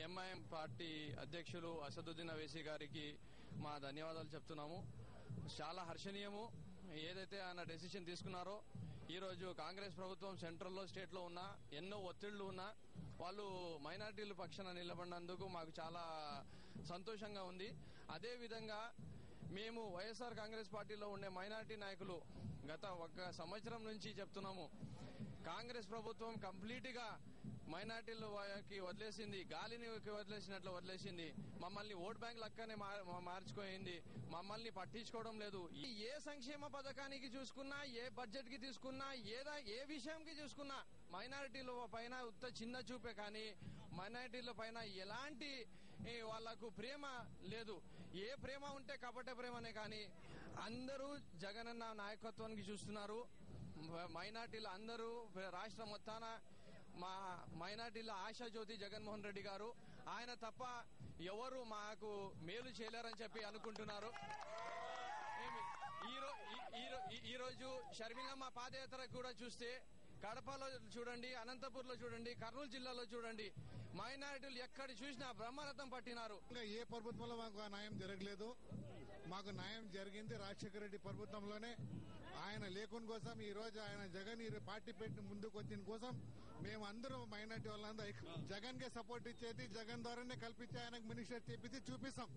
MIM party అధ్యక్షులు అసదుద్దీన్ అవైసీ గారికి మా ధన్యవాదాలు చెప్తున్నాము. చాలా హర్షణీయము. ఏదైతే ఆయన డెసిషన్ తీసుకున్నారో ఈ రోజు కాంగ్రెస్ ప్రభుత్వం సెంట్రల్లో స్టేట్ లో ఉన్నా ఎన్నో ఒత్తిళ్లు ఉన్నా వాళ్ళు మైనారిటీల పక్షాన నిలబడినందుకు మాకు చాలా సంతోషంగా ఉంది. అదే విధంగా మేము వైఎస్ఆర్ కాంగ్రెస్ పార్టీలో ఉండే మైనారిటీ నాయకులు గత 1 సంవత్సరం నుంచి చెప్తున్నాము, కాంగ్రెస్ ప్రభుత్వం కంప్లీట్ గా మైనార్టీలకి వదిలేసింది, గాలిని వదిలేసినట్లు వదిలేసింది. మమ్మల్ని ఓట్ బ్యాంక్ లక్కనే మార్చుకోయింది. మమ్మల్ని పట్టించుకోవడం లేదు. ఏ సంక్షేమ పథకానికి చూసుకున్నా, ఏ బడ్జెట్ కి తీసుకున్నా, ఏ విషయంకి చూసుకున్నా మైనారిటీల పైన ఉత్త చిన్న చూపే కానీ మైనారిటీల పైన ఎలాంటి వాళ్లకు ప్రేమ లేదు. ఏ ప్రేమ ఉంటే కపట ప్రేమనే కానీ అందరూ జగనన్న నాయకత్వానికి చూస్తున్నారు. మైనార్టీలు అందరూ రాష్ట్రం మొత్తాన మా మైనార్టీల ఆశాజ్యోతి జగన్మోహన్ రెడ్డి గారు, ఆయన తప్ప ఎవరు మాకు మేలు చేయలేరని చెప్పి అనుకుంటున్నారు. ఈ రోజు షర్మిలమ్మ పాదయాత్ర కూడా చూస్తే కడపలో చూడండి, అనంతపూర్లో చూడండి, కర్నూలు జిల్లాలో చూడండి, మైనారిటీలు ఎక్కడ చూసినా బ్రహ్మరథం పట్టినారు. ఏ ప్రభుత్వంలో మాకు న్యాయం జరగలేదు. మాకు న్యాయం జరిగింది రాజశేఖర రెడ్డి ప్రభుత్వంలోనే. ఆయన లేకుని కోసం ఈ రోజు ఆయన జగన్ ఈ పార్టీ పెట్టి ముందుకు వచ్చిన కోసం మేము అందరూ మైనార్టీ వాళ్ళందరూ జగన్ కే సపోర్ట్ ఇచ్చేది, జగన్ ద్వారానే కల్పించి ఆయనకు మినిస్టర్ చేపించి చూపిస్తాం.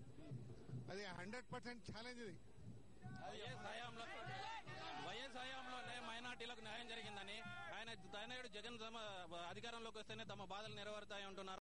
అది 100% ఛాలెంజ్. ఇది వైఎస్ హయాంలోనే మైనార్టీలకు న్యాయం జరిగిందని ఆయన తనయుడు జగన్ అధికారంలోకి వస్తేనే తమ బాధలు నెరవేరుతాయి అంటున్నారు.